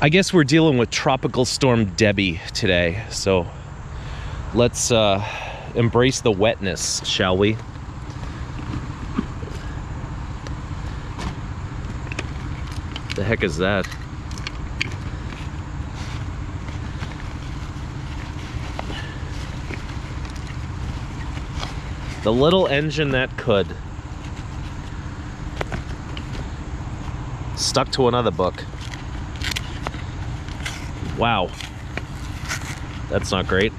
I guess we're dealing with Tropical Storm Debbie today, so let's embrace the wetness, shall we? The heck is that? The little engine that could. Stuck to another book. Wow. That's not great.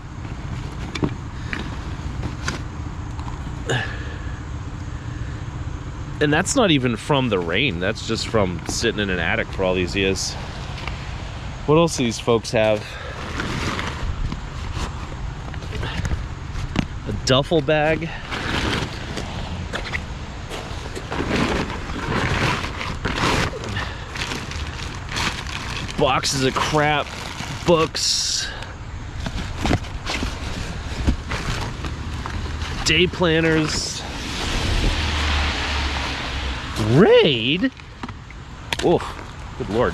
And that's not even from the rain. That's just from sitting in an attic for all these years. What else do these folks have? A duffel bag. Boxes of crap, books, day planners, Raid? Oh, good lord.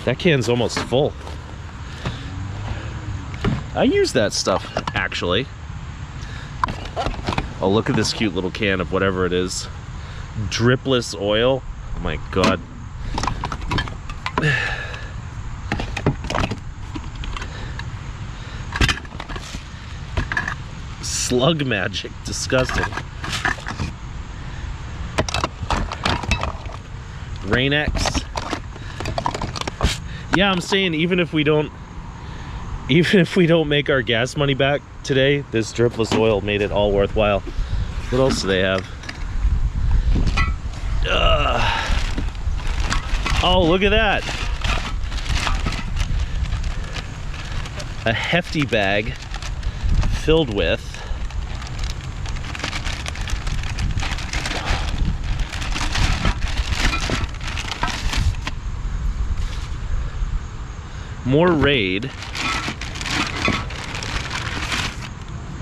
That can's almost full. I use that stuff, actually. Oh, look at this cute little can of whatever it is. Dripless oil. Oh my god. Slug magic, disgusting. Rain-X. Yeah, I'm saying even if we don't make our gas money back today, this dripless oil made it all worthwhile. What else do they have? Oh, look at that. A hefty bag filled with more Raid,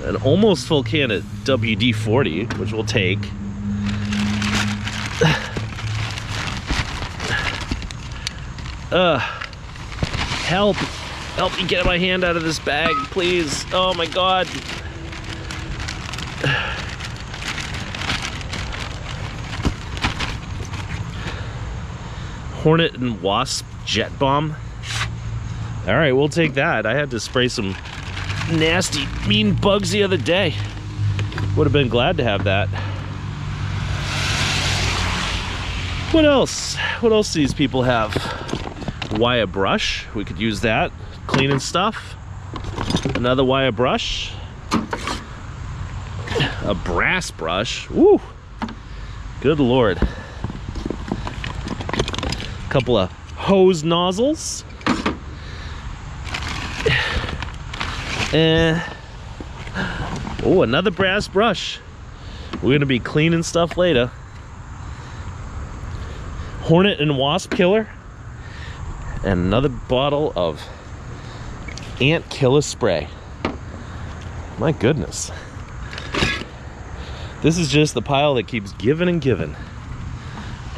an almost full can of WD-40, which we'll take. Help me get my hand out of this bag, please. Oh my god. Hornet and Wasp jet bomb. All right, we'll take that. I had to spray some nasty, mean bugs the other day. Would have been glad to have that. What else? What else do these people have? Wire brush. We could use that. Cleaning stuff. Another wire brush. A brass brush. Woo! Good lord. A couple of hose nozzles. Oh, another brass brush. We're gonna be cleaning stuff later. Hornet and Wasp killer. And another bottle of ant killer spray. My goodness. This is just the pile that keeps giving and giving.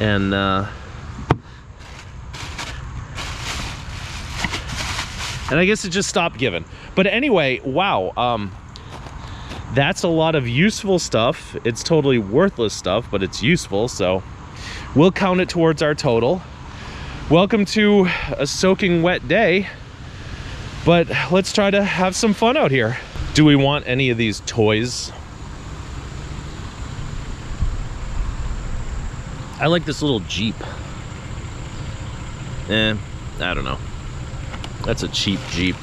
And I guess it just stopped giving. But anyway, wow. That's a lot of useful stuff. It's totally worthless stuff, but it's useful, so we'll count it towards our total. Welcome to a soaking wet day, but let's try to have some fun out here. Do we want any of these toys? I like this little Jeep. I don't know. That's a cheap Jeep.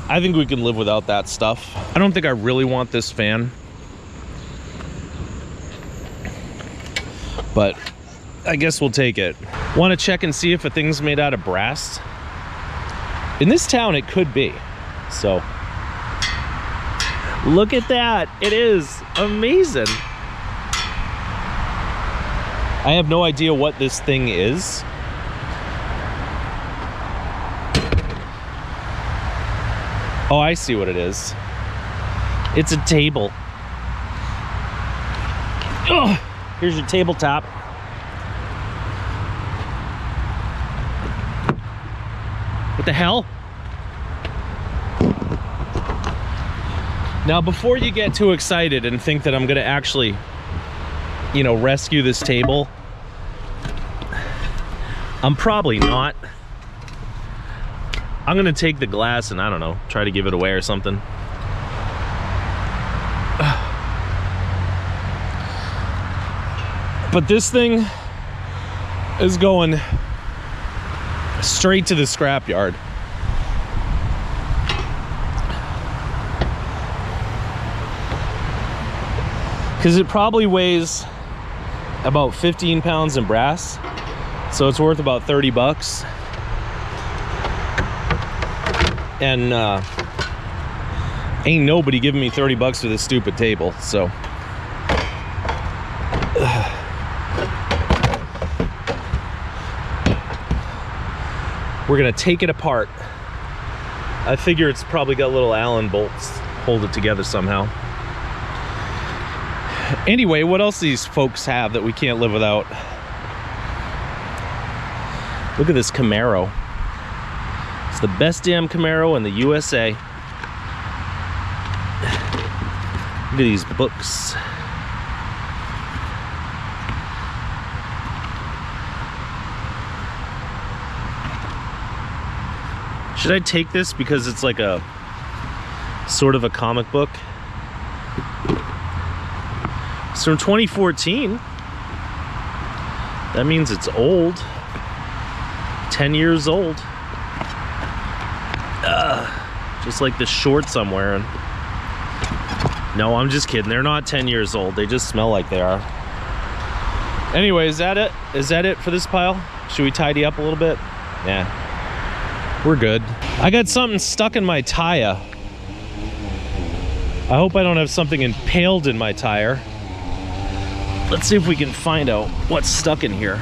I think we can live without that stuff. I don't think I really want this fan, but I guess we'll take it. Want to check and see if a thing's made out of brass? In this town, it could be. So, look at that. It is amazing. I have no idea what this thing is. Oh, I see what it is. It's a table. Oh, here's your tabletop. What the hell? Now, before you get too excited and think that I'm gonna actually, you know, rescue this table, I'm probably not. I'm gonna take the glass and, I don't know, try to give it away or something. But this thing is going straight to the scrapyard. Because it probably weighs about 15 pounds in brass, so it's worth about 30 bucks. And ain't nobody giving me 30 bucks for this stupid table, so. We're gonna take it apart. I figure it's probably got little Allen bolts, hold it together somehow. Anyway, what else these folks have that we can't live without? Look at this Camaro. It's the best damn Camaro in the USA. Look at these books. Should I take this because it's like a sort of a comic book? It's from 2014. That means it's old. 10 years old. Just like this shorts I'm wearing. No, I'm just kidding. They're not 10 years old. They just smell like they are. Anyway, is that it? Is that it for this pile? Should we tidy up a little bit? Yeah. We're good. I got something stuck in my tire. I hope I don't have something impaled in my tire. Let's see if we can find out what's stuck in here.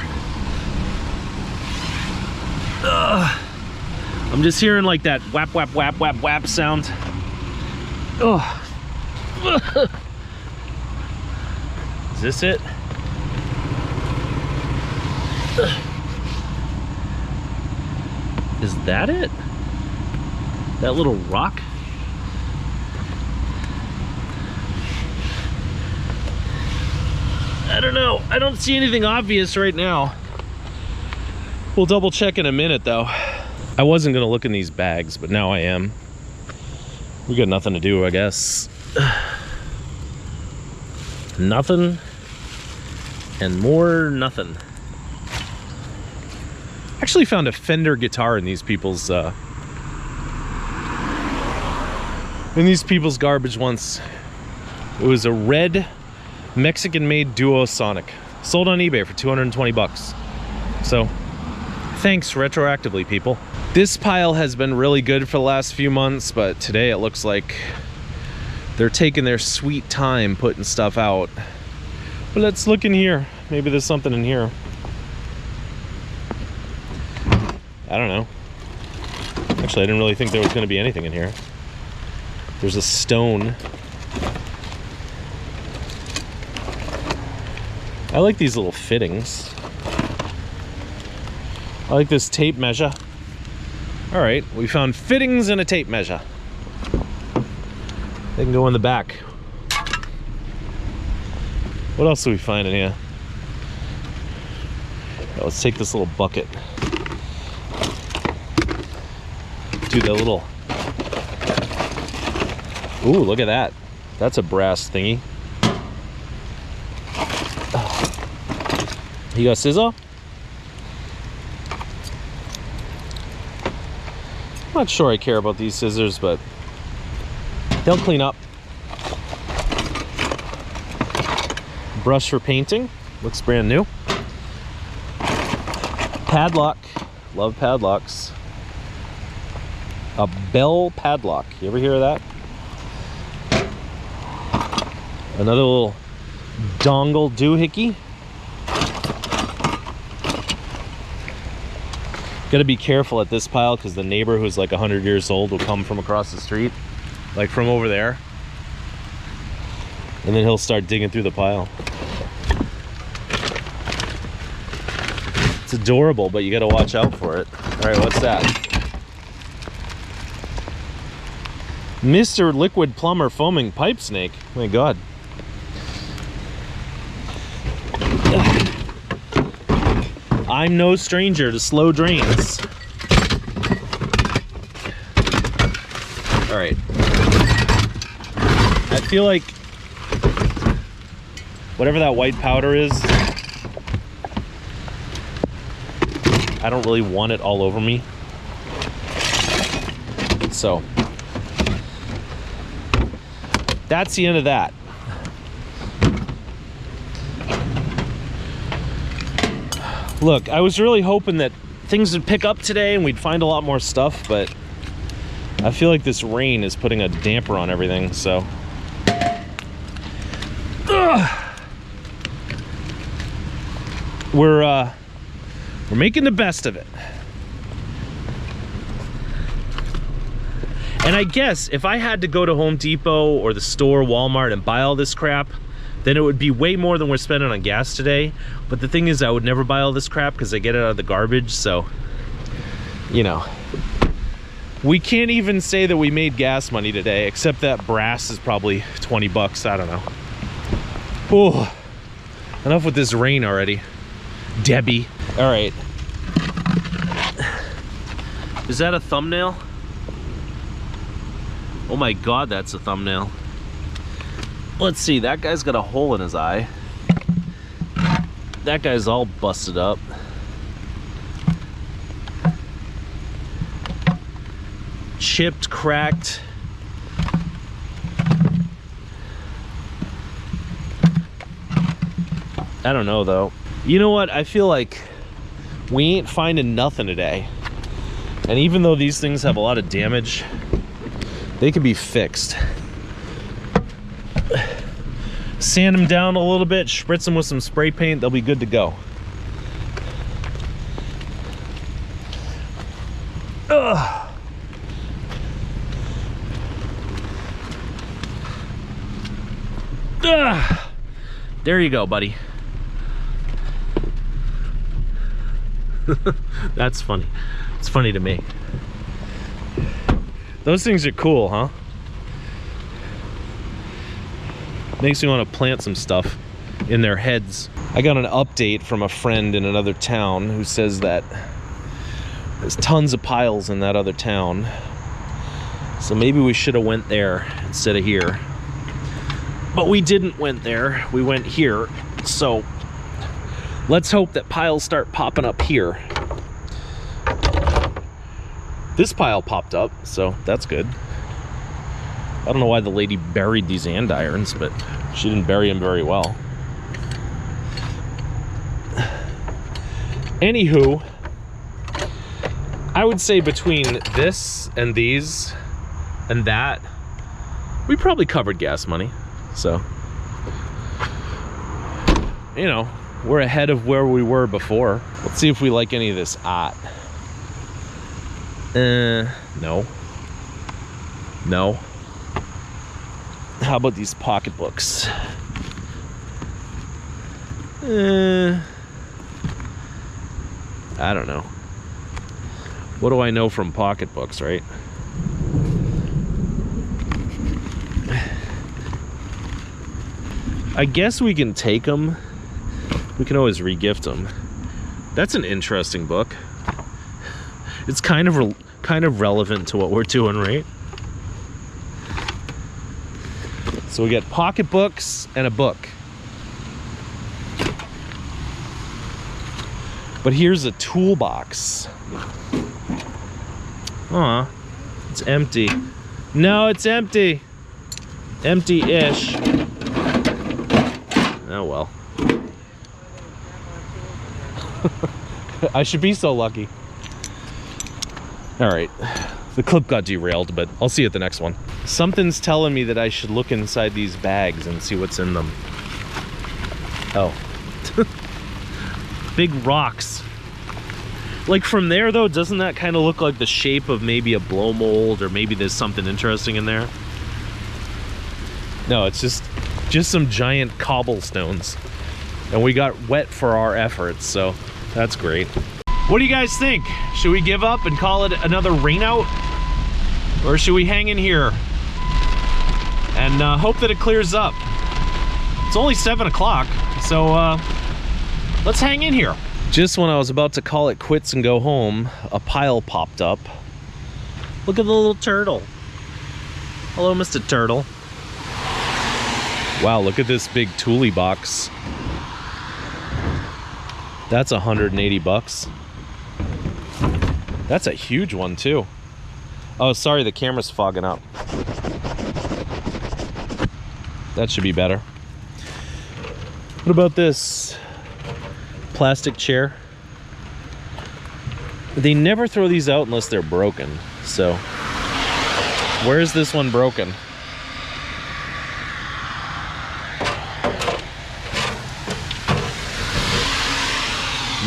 I'm just hearing like that whap, whap, whap, whap, whap sound. Oh. Is this it? Is that it? That little rock? I don't know. I don't see anything obvious right now. We'll double check in a minute though. I wasn't gonna look in these bags, but now I am. We got nothing to do, I guess. Nothing and more nothing. Actually found a Fender guitar in these people's garbage once. It was a red Mexican-made Duosonic, sold on eBay for 220 bucks. So thanks retroactively, people. This pile has been really good for the last few months, but today it looks like they're taking their sweet time putting stuff out. But let's look in here. Maybe there's something in here. I don't know. Actually, I didn't really think there was going to be anything in here. There's a stone. I like these little fittings. I like this tape measure. All right, we found fittings and a tape measure. They can go in the back. What else do we find in here? Oh, let's take this little bucket. Do the little... Ooh, look at that. That's a brass thingy. You got a scissor? I'm not sure I care about these scissors, but they'll clean up. Brush for painting. Looks brand new. Padlock. Love padlocks. A bell padlock. You ever hear of that? Another little dongle doohickey. Gotta be careful at this pile because the neighbor who's like 100 years old will come from across the street, like from over there, and then he'll start digging through the pile. It's adorable, but you gotta watch out for it. All right, what's that? Mr. Liquid Plumber Foaming Pipe Snake. My God. I'm no stranger to slow drains. All right. I feel like whatever that white powder is, I don't really want it all over me. So that's the end of that. Look, I was really hoping that things would pick up today and we'd find a lot more stuff, but I feel like this rain is putting a damper on everything, so. We're making the best of it. And I guess if I had to go to Home Depot or the store, Walmart, and buy all this crap, then it would be way more than we're spending on gas today. But the thing is, I would never buy all this crap because I get it out of the garbage, so, you know. We can't even say that we made gas money today, except that brass is probably 20 bucks, I don't know. Oh, enough with this rain already. Debbie. All right. Is that a thumbnail? Oh my God, that's a thumbnail. Let's see, that guy's got a hole in his eye. That guy's all busted up. Chipped, cracked. I don't know though. You know what? I feel like we ain't finding nothing today. And even though these things have a lot of damage, they can be fixed. Sand them down a little bit, spritz them with some spray paint, they'll be good to go. Ugh. Ugh. There you go, buddy. That's funny. It's funny to me. Those things are cool, huh? Makes me want to plant some stuff in their heads. I got an update from a friend in another town who says that there's tons of piles in that other town. So maybe we should have went there instead of here. But we didn't went there, we went here. So let's hope that piles start popping up here. This pile popped up, so that's good. I don't know why the lady buried these andirons, but she didn't bury them very well. Anywho, I would say between this and these and that, we probably covered gas money. So, you know, we're ahead of where we were before. Let's see if we like any of this art. No. No. How about these pocketbooks? I don't know. What do I know from pocketbooks, right? I guess we can take them. We can always re-gift them. That's an interesting book. It's kind of relevant to what we're doing, right? So we get pocketbooks and a book. But here's a toolbox. Aw, it's empty. No, it's empty. Empty-ish. Oh well. I should be so lucky. All right, the clip got derailed, but I'll see you at the next one. Something's telling me that I should look inside these bags and see what's in them. Oh. Big rocks. Like from there though, doesn't that kind of look like the shape of maybe a blow mold, or maybe there's something interesting in there? No, it's just some giant cobblestones. And we got wet for our efforts, so that's great. What do you guys think? Should we give up and call it another rain out? Or should we hang in here and hope that it clears up. It's only 7 o'clock, so let's hang in here. Just when I was about to call it quits and go home, a pile popped up. Look at the little turtle. Hello, Mr. Turtle. Wow, look at this big Thule box. That's 180 bucks. That's a huge one too. Oh, sorry, the camera's fogging up. That should be better. What about this plastic chair? They never throw these out unless they're broken. So, where is this one broken?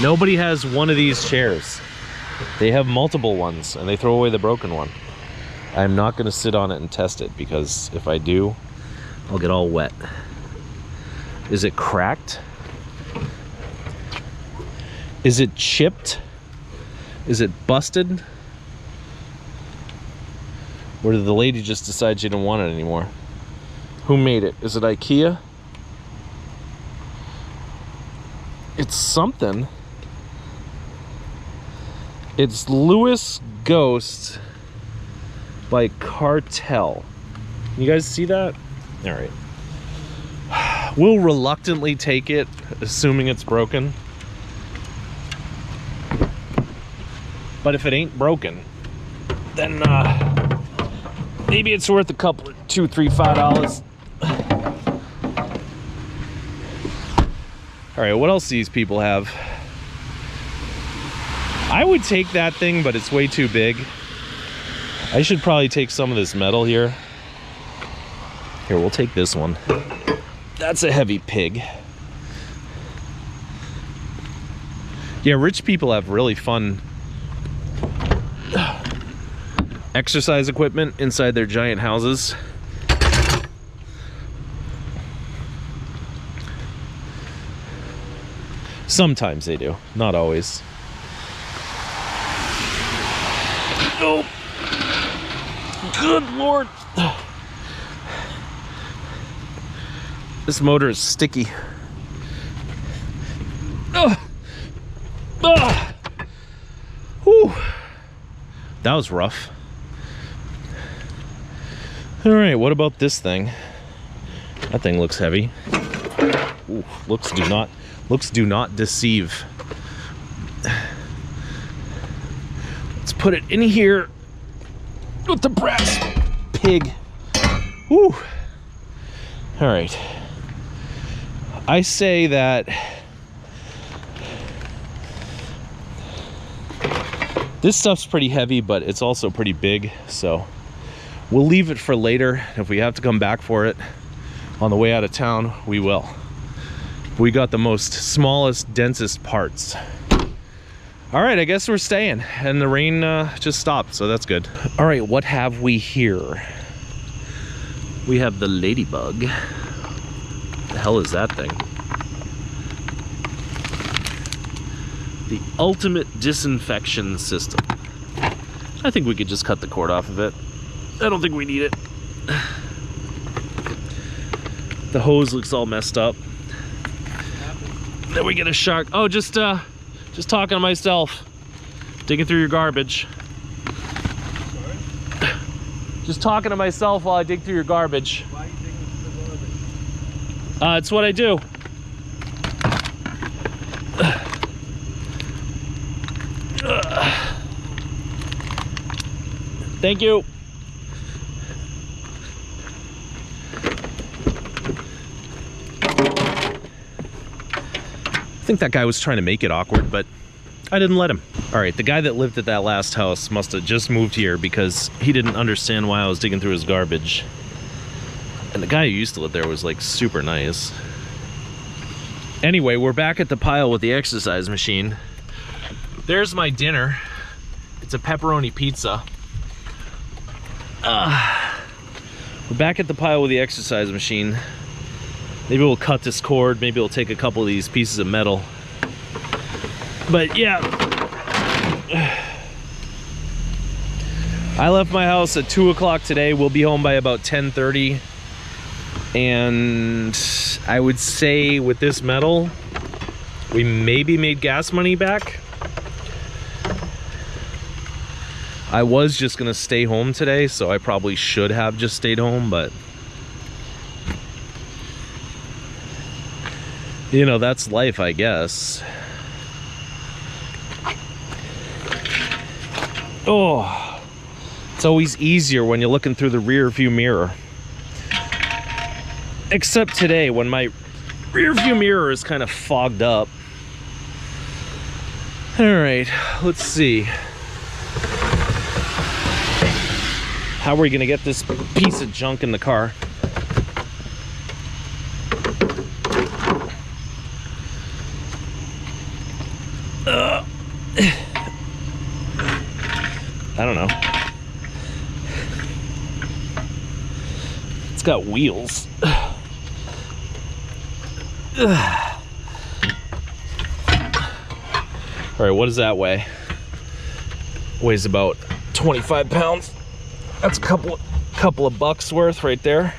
Nobody has one of these chairs. They have multiple ones and they throw away the broken one. I'm not going to sit on it and test it because if I do, I'll get all wet. Is it cracked? Is it chipped? Is it busted? Or did the lady just decide she didn't want it anymore? Who made it? Is it IKEA? It's something. It's Lewis Ghost by Cartel. You guys see that? All right. We'll reluctantly take it, assuming it's broken. But if it ain't broken, then maybe it's worth a couple, $2, $3, $5. All right, what else do these people have? I would take that thing, but it's way too big. I should probably take some of this metal here. Here, we'll take this one. That's a heavy pig. Yeah, rich people have really fun exercise equipment inside their giant houses. Sometimes they do, not always. Oh, good Lord. This motor is sticky. Oh. Oh. Whew. That was rough. All right, what about this thing? That thing looks heavy. Ooh, looks do not deceive. Let's put it in here with the brass pig. Woo. All right. I say that this stuff's pretty heavy, but it's also pretty big, so we'll leave it for later. If we have to come back for it on the way out of town, we will. We got the most smallest, densest parts. All right, I guess we're staying, and the rain just stopped, so that's good. All right, what have we here? We have the Ladybug. The hell is that thing? The ultimate disinfection system. I think we could just cut the cord off of it. I don't think we need it. The hose looks all messed up. Then we get a shark. Oh, just talking to myself. Digging through your garbage. Sorry? Just talking to myself while I dig through your garbage. Why are you digging through the garbage? It's what I do. Thank you. I think that guy was trying to make it awkward, but I didn't let him. All right, the guy that lived at that last house must have just moved here because he didn't understand why I was digging through his garbage. And the guy who used to live there was like super nice. Anyway, we're back at the pile with the exercise machine. There's my dinner. It's a pepperoni pizza. We're back at the pile with the exercise machine. Maybe we'll cut this cord. Maybe we'll take a couple of these pieces of metal. But yeah. I left my house at 2 o'clock today. We'll be home by about 10:30. And I would say with this metal, we maybe made gas money back. I was just gonna stay home today, so I probably should have just stayed home, but you know, that's life, I guess. Oh, it's always easier when you're looking through the rear view mirror. Except today when my rear view mirror is kind of fogged up. All right, let's see. How are we gonna get this piece of junk in the car? I don't know. It's got wheels. All right, what does that weigh? Weighs about 25 pounds. That's a couple of bucks worth right there.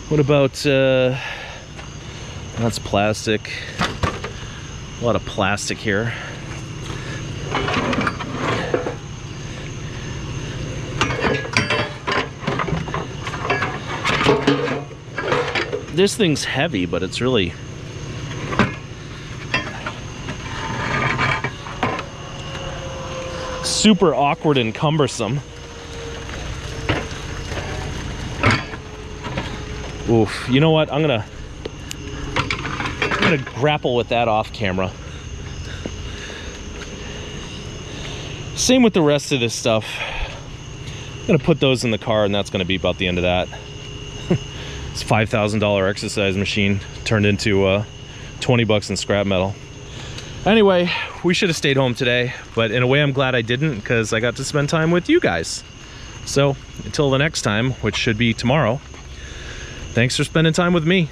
What about that's plastic. A lot of plastic here. This thing's heavy, but it's really super awkward and cumbersome. Oof, you know what? I'm gonna grapple with that off camera. Same with the rest of this stuff. I'm gonna put those in the car, and that's gonna be about the end of that. It's a $5,000 exercise machine turned into 20 bucks in scrap metal. Anyway, we should have stayed home today, but in a way I'm glad I didn't, because I got to spend time with you guys. So until the next time, which should be tomorrow, thanks for spending time with me.